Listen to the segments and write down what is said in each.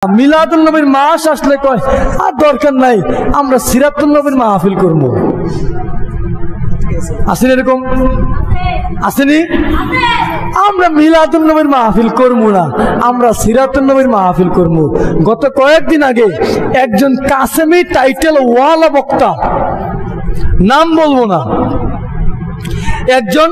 মিলাদুন নবীর মাস আসলে কয় আর দরকার নাই, আমরা সিরাতুন নবীর মাহফিল করবো। আসেনি এরকম? আসেনি? আমরা মিলাদুন নবীর মাহফিল করবো না, আমরা সিরাতুন নবীর মাহফিল করবো। গত কয়েকদিন আগে একজন কাসেমি টাইটেল ওয়ালা বক্তা, নাম বলবো না, একজন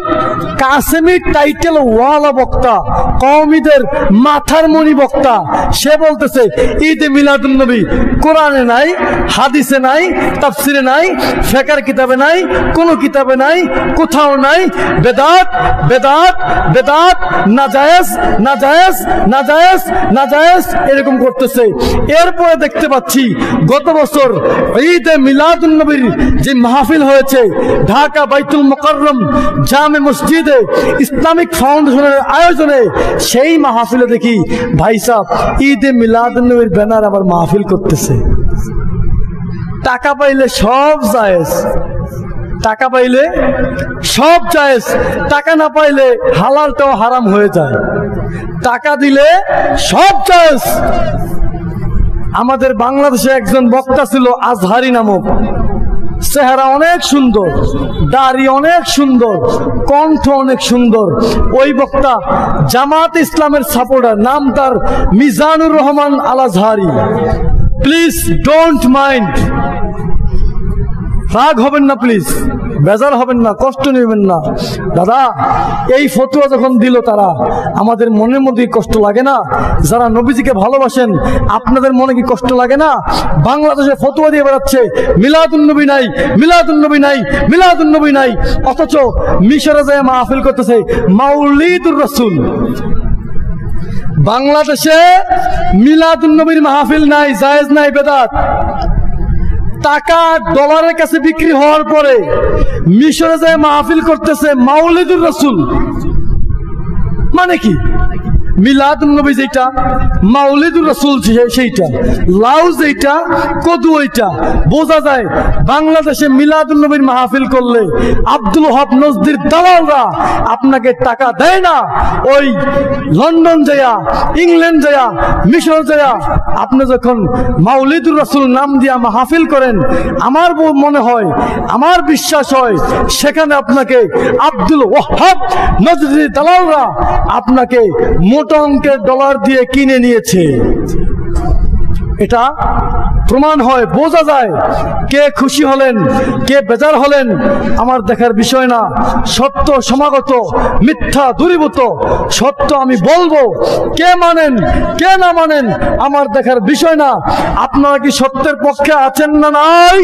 কাসেমি টাইটেল ওয়ালা বক্তা, কওমিদের মাথার মণি বক্তা, সে বলতেছে ঈদে মিলাদুন নবী কোরআনে নাই, হাদিসে নাই, তাফসিরে নাই, ফিকহের কিতাবে নাই, কোনো কিতাবে নাই, কোথাও নাই, বেদাত বেদাত বেদাত, নাজায়েজ নাজায়েজ নাজায়েজ নাজায়েজ, এরকম করতেছে। এরপরে দেখতে পাচ্ছি গত বছর ঈদে মিলাদুন নবীর যে মাহফিল হয়েছে ঢাকা বাইতুল মুকাররম জামে মসজিদে ইসলামিক ফাউন্ডেশনের আয়োজনে, সেই মাহফিলে দেখি ভাই সাহেব ঈদে মিলাদুন নবীর ব্যানার আবার মাহফিল করতেছে। টাকা পাইলে সব জায়েজ, টাকা পাইলে সব জায়েজ, টাকা না পাইলে হালালটাও হারাম হয়ে যায়, টাকা দিলে সব জায়েজ। আমাদের বাংলাদেশে একজন বক্তা ছিল আজহারি নামক, চেহারা অনেক সুন্দর, দাড়ি অনেক সুন্দর, কণ্ঠ অনেক সুন্দর। ওই বক্তা জামাত ইসলামের সাপোর্টার, নাম তার মিজানুর রহমান আল আজহারি। প্লিজ ডোন্ট মাইন্ড, রাগ হবেন না, প্লিজ বেজার হবেন না, কষ্ট নেবেন না। দাদা এই ফতোয়া যখন দিল তারা, আমাদের মনের মধ্যে কষ্ট লাগে না? যারা নবীজিকে ভালোবাসেন আপনাদের মনে কি কষ্ট লাগে না? বাংলাদেশে ফতোয়া দিয়ে বেড়াচ্ছে মিলাদুন নবী নাই, মিলাদুন নবী নাই, মিলাদুন নবী নাই, অথচ মিশরে যায় মাহফিল করতেছে মাউলিদুর রাসূল। বাংলাদেশে মিলাদুন নবীর মাহফিল নাই, জায়েজ নাই, বেদাত। টাকা ডলারের কাছে বিক্রি হওয়ার পরে মিশরে যায় মাহফিল করতেছে মাউলিদুর রাসূল। মানে কি? মিলাদুন নবী যেটা, মাউলিদুর রাসূল সেইটা, লাউ যেটা, কদু ওইটা। বোঝা যায় বাংলাদেশে মিলাদুন নবীর মাহফিল করলে আব্দুল ওহাব নজদির দালালরা আপনাকে টাকা দেয় না। ওই লন্ডন যায়া, ইংল্যান্ড যায়া, মিশর যায়া আপনি যখন মাউলিদুর রাসূল নাম দিয়া মাহফিল করেন, আমার মনে হয়, আমার বিশ্বাস হয় সেখানে আপনাকে আব্দুল ওহাব নজদির দালালরা আপনাকে মোটা অঙ্কের ডলার দিয়ে কিনে নিয়েছে। এটা প্রমাণ হয়, বোঝা যায় কে খুশি হলেন, কে বেজার হলেন আমার দেখার বিষয় না। সত্য সমাগত, মিথ্যা দূরীভূত, সত্য আমি বলবো, কে মানেন কে না মানেন আমার দেখার বিষয় না। আপনারা কি সত্যের পক্ষে আছেন না নাই?